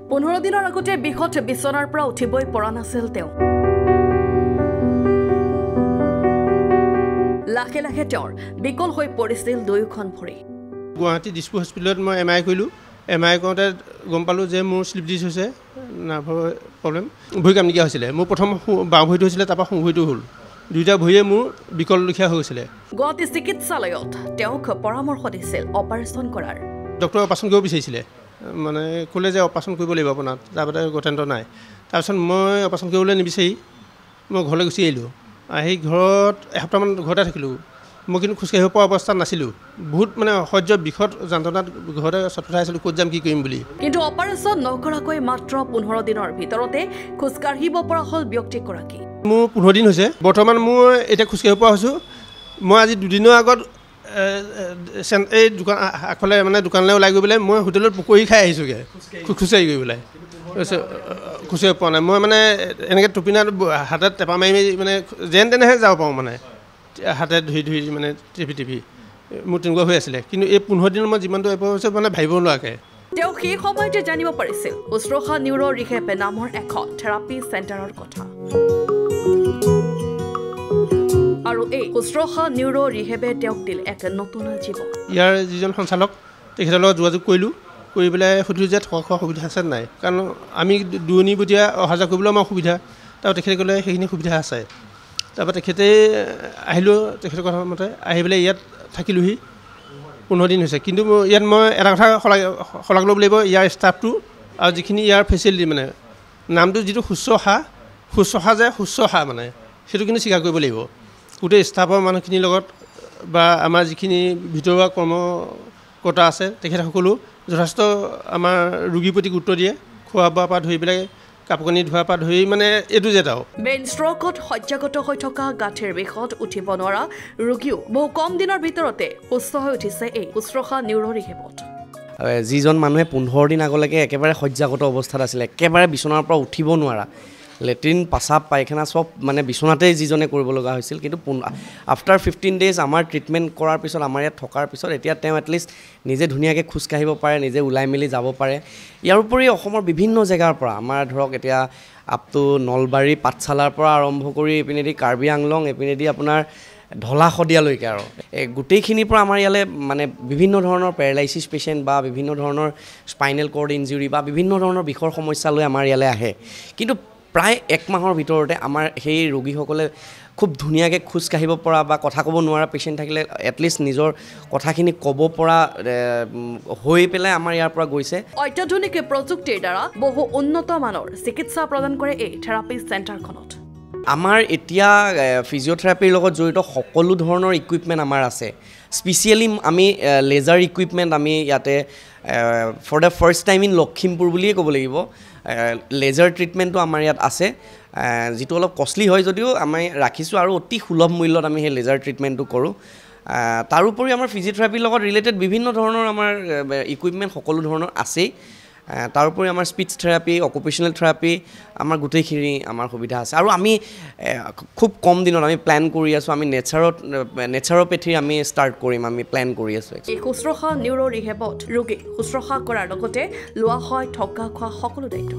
15 দিনৰ আগতে বিখত বিছনাৰ পৰা উঠিবই পৰা নাছিল তেওঁ লাখে লাখে তেওঁৰ বিকল হৈ পৰিছিল দুয়োখন ভৰি গুৱাহাটী ডিছপু হস্পিটেলত মই এমআই কৰিলোঁ এমআই কৰোঁতে গম পালোঁ যে মোৰ স্লিপ ডিছ হৈছে নাৰ্ভৰ প্ৰব্লেম ভৰি কাম নিকিয়া হৈছিলে মোৰ প্ৰথম বাওঁ ভৰিটো হৈছিলে তাৰপৰা সোঁ ভৰিটো হ'ল দুইটা ভৰিয়ে মোৰ বিকল লিখীয়া হৈ গৈছিলে গুৱাহাটী চিকিৎসালয়ত তেওঁক পৰামৰ্শ দিছিল অপাৰেশ্যন কৰাৰ ডক্টৰে অপাৰেশ্যন কৰিব বিচাৰিছিলে মানে ক'লে যে অপাৰেশ্যন কৰিব লাগিব আপোনাৰ তাৰপৰা গত্যন্ত নাই তাৰপিছত মই অপাৰেশ্যন কৰিবলৈ নিবিচাৰি মই ঘৰলৈ গুচি আহিলোঁ আহি ঘৰত এসপ্তাহমান ঘৰতে থাকিলোঁ মই কিন্তু খোজকাঢ়িব পৰা অৱস্থাত নাছিলোঁ বহুত মানে অসহ্য বিষত যন্ত্ৰণাত ঘৰতে চটফটাই আছিলোঁ ক'ত যাম কি কৰিম বুলি কিন্তু অপাৰেশ্যন নকৰাকৈ মাত্ৰ 15 দিনৰ ভিতৰতে খোজকাঢ়িব পৰা হ'ল ব্যক্তিগৰাকী মোৰ 15 দিন হৈছে বৰ্তমান মই এতিয়া খোজকাঢ়িব পৰা হৈছোঁ মই আজি দুদিনৰ আগত এই দোকান আগফালে মানে দোকানলৈ ওলাই গৈ পেলাই মই হোটেলত পকৰি খাই আহিছোঁগৈ খোজকাঢ়ি গৈ পেলাই খোজকাঢ়িব পৰা নাই মই মানে এনেকৈ টুপিনাত হাতত টেপা মাৰি মাৰি মানে যেন তেনেহে যাব পাৰোঁ মানে হাতে ধৰি মানে টিপি মোৰ তেনেকুৱা হৈ আছিলে কিন্তু এই 15 দিনত মই যিমানটো এপ হৈছে মানে ভাবিব নোৱাৰাকৈ তেওঁ সেই সময়তে জানিব পাৰিছিল শুশ্ৰূষা নিউৰো ৰিহেব নামৰ এখন থেৰাপি চেণ্টাৰৰ কথা আৰু এই শুশ্ৰূষা নিউৰো ৰিহেবে তেওঁক দিল এক নতুন জীৱন ইয়াৰ যিজন সঞ্চালক তেখেতৰ লগত যোগাযোগ কৰিলোঁ কৰি পেলাই সুধিলোঁ যে থকা খোৱা সুবিধা আছে নাই কাৰণ আমি দূৰণিবতীয়া অহা যোৱা কৰিবলৈ আমাৰ সুবিধা তাৰপৰা তেখেতে ক'লে সেইখিনি সুবিধা আছে তাৰপৰা তেখেতে আহিলোঁ তেখেতৰ কথা মতে আহি পেলাই ইয়াত থাকিলোঁহি 15 দিন হৈছে কিন্তু ইয়াত মই এটা কথা শলাগ ল'ব লাগিব ইয়াৰ ষ্টাফটো আৰু যিখিনি ইয়াৰ ফেচিলিটি মানে নামটো যিটো শুশ্ৰূষা মানে সেইটো কিন্তু স্বীকাৰ কৰিব লাগিব গোটেই ষ্টাফৰ মানুহখিনিৰ লগত বা আমাৰ যিখিনি ভিতৰুৱা কৰ্মকৰ্তা আছে তেখেতসকলো যথেষ্ট আমাৰ ৰোগীৰ প্ৰতি গুৰুত্ব দিয়ে খোৱা বোৱাৰ পৰা ধৰি পেলাই কাপোৰ কানি ধোৱাৰ পৰা ধৰি মানে এইটো জেটাও ব্ৰেইন ষ্ট্ৰ'কত শয্যাগত হৈ থকা গাঁঠিৰ বিষত উঠিব নোৱাৰা ৰোগীও বহু কম দিনৰ ভিতৰতে সুস্থ হৈ উঠিছে এই শুশ্ৰূষা নিউৰো ৰিহেবত যিজন মানুহে 15 দিন আগলৈকে একেবাৰে শয্যাগত অৱস্থাত আছিলে একেবাৰে বিচনাৰ পৰা উঠিব নোৱাৰা লেট্ৰিন পাচাব পায়খানা সব মানে বিচনাতেই যিজনে কৰিব লগা হৈছিল কিন্তু আফটাৰ 15 ডেজ আমাৰ ট্ৰিটমেণ্ট কৰাৰ পিছত আমাৰ ইয়াত থকাৰ পিছত এতিয়া তেওঁ এটলিষ্ট নিজে ধুনীয়াকৈ খোজকাঢ়িব পাৰে নিজে ওলাই মেলি যাব পাৰে ইয়াৰ উপৰি অসমৰ বিভিন্ন জেগাৰ পৰা আমাৰ ধৰক এতিয়া আপটো নলবাৰী পাঠশালাৰ পৰা আৰম্ভ কৰি এইপিনেদি কাৰ্বি আংলং এইপিনেদি আপোনাৰ ঢলা শদিয়ালৈকে আৰু গোটেইখিনিৰ পৰা আমাৰ ইয়ালৈ মানে বিভিন্ন ধৰণৰ পেৰালাইচিছ পেচেণ্ট বা বিভিন্ন ধৰণৰ স্পাইনেল কৰ্ড ইঞ্জুৰি বা বিভিন্ন ধৰণৰ বিষৰ সমস্যা লৈ আমাৰ ইয়ালৈ আহে কিন্তু প্ৰায় 1 মাহৰ ভিতৰতে আমাৰ সেই ৰোগীসকলে খুব ধুনীয়াকৈ খোজকাঢ়িব পৰা বা কথা ক'ব নোৱাৰা পেচেণ্ট থাকিলে এটলিষ্ট নিজৰ কথাখিনি ক'ব পৰা হৈ পেলাই আমাৰ ইয়াৰ পৰা গৈছে অত্যাধুনিক প্ৰযুক্তিৰ দ্বাৰা বহু উন্নত মানৰ চিকিৎসা প্ৰদান কৰে এই থেৰাপি চেণ্টাৰখনত আমাৰ এতিয়া ফিজিঅ'থেৰাপিৰ লগত জড়িত সকলো ধৰণৰ ইকুইপমেণ্ট আমাৰ আছে স্পেচিয়েলি আমি লেজাৰ ইকুইপমেণ্ট আমি ইয়াতে for the first time in Lakhimpur বুলিয়ে ক'ব লাগিব লেজাৰ ট্ৰিটমেণ্টটো আমাৰ ইয়াত আছে যিটো অলপ কষ্টলি হয় যদিও আমি ৰাখিছোঁ আৰু অতি সুলভ মূল্যত আমি সেই লেজাৰ ট্ৰিটমেণ্টটো কৰোঁ তাৰোপৰি আমাৰ ফিজিঅ'থেৰাপিৰ লগত ৰিলেটেড বিভিন্ন ধৰণৰ আমাৰ ইকুইপমেণ্ট সকলো ধৰণৰ আছেই তাৰোপৰি আমাৰ স্পীচ থেৰাপি অকুপেশ্যনেল থেৰাপি আমাৰ গোটেইখিনি আমাৰ সুবিধা আছে আৰু আমি খুব কম দিনত আমি প্লেন কৰি আছোঁ আমি নেচাৰোপেথিৰ আমি ষ্টাৰ্ট কৰিম আমি প্লেন কৰি আছোঁ এই শুশ্ৰূষা নিউৰো ৰিহেবত ৰোগীক শুশ্ৰূষা কৰাৰ লগতে লোৱা হয় থকা খোৱা সকলো দায়িত্ব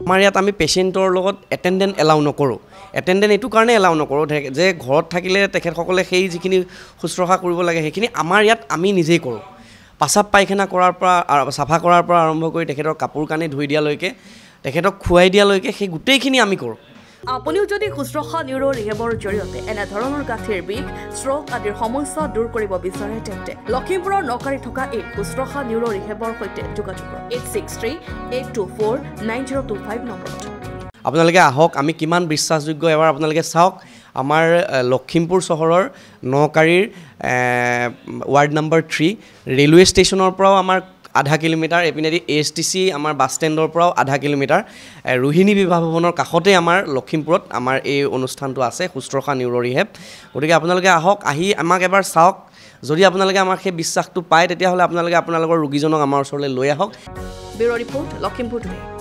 আমাৰ ইয়াত আমি পেচেণ্টৰ লগত এটেণ্ডেণ্ট এলাউ নকৰোঁ এটেণ্ডেণ্ট এইটো কাৰণে এলাউ নকৰোঁ যে ঘৰত থাকিলে তেখেতসকলে সেই যিখিনি শুশ্ৰূষা কৰিব লাগে সেইখিনি আমাৰ ইয়াত আমি নিজেই কৰোঁ পাচাব পায়খানা কৰাৰ পৰা চাফা কৰাৰ পৰা আৰম্ভ কৰি তেখেতৰ কাপোৰ কানি ধুই দিয়ালৈকে তেখেতক খুৱাই দিয়ালৈকে সেই গোটেইখিনি আমি কৰোঁ আপুনিও যদি শুশ্ৰূষা নিউৰো ৰিহেবৰ জৰিয়তে এনেধৰণৰ গাঁঠিৰ বিষ ষ্ট্ৰ'ক আদিৰ সমস্যা দূৰ কৰিব বিচাৰে তেন্তে লখিমপুৰৰ নকাৰী থকা এই শুশ্ৰূষা নিউৰো ৰিহেবৰ সৈতে যোগাযোগ কৰক 8638249025 নম্বৰত আপোনালোকে আহক আমি কিমান বিশ্বাসযোগ্য এবাৰ আপোনালোকে চাওক আমাৰ লখিমপুৰ চহৰৰ নকাৰীৰ ৱাৰ্ড নম্বৰ 3 ৰেলৱে ষ্টেচনৰ পৰাও আমাৰ আধা কিলোমিটাৰ এপিনেদি ASTC আমাৰ বাছ ষ্টেণ্ডৰ পৰাও আধা কিলোমিটাৰ ৰোহিণী বিবাহ ভৱনৰ কাষতে আমাৰ লখিমপুৰত আমাৰ এই অনুষ্ঠানটো আছে শুশ্ৰূষা নিউৰো ৰিহেব গতিকে আপোনালোকে আহক আহি আমাক এবাৰ চাওক যদি আপোনালোকে আমাক সেই বিশ্বাসটো পায় তেতিয়াহ'লে আপোনালোকে আপোনালোকৰ ৰোগীজনক আমাৰ ওচৰলৈ লৈ আহক ব্যুৰ' ৰিপৰ্ট লখিমপুৰ টুডে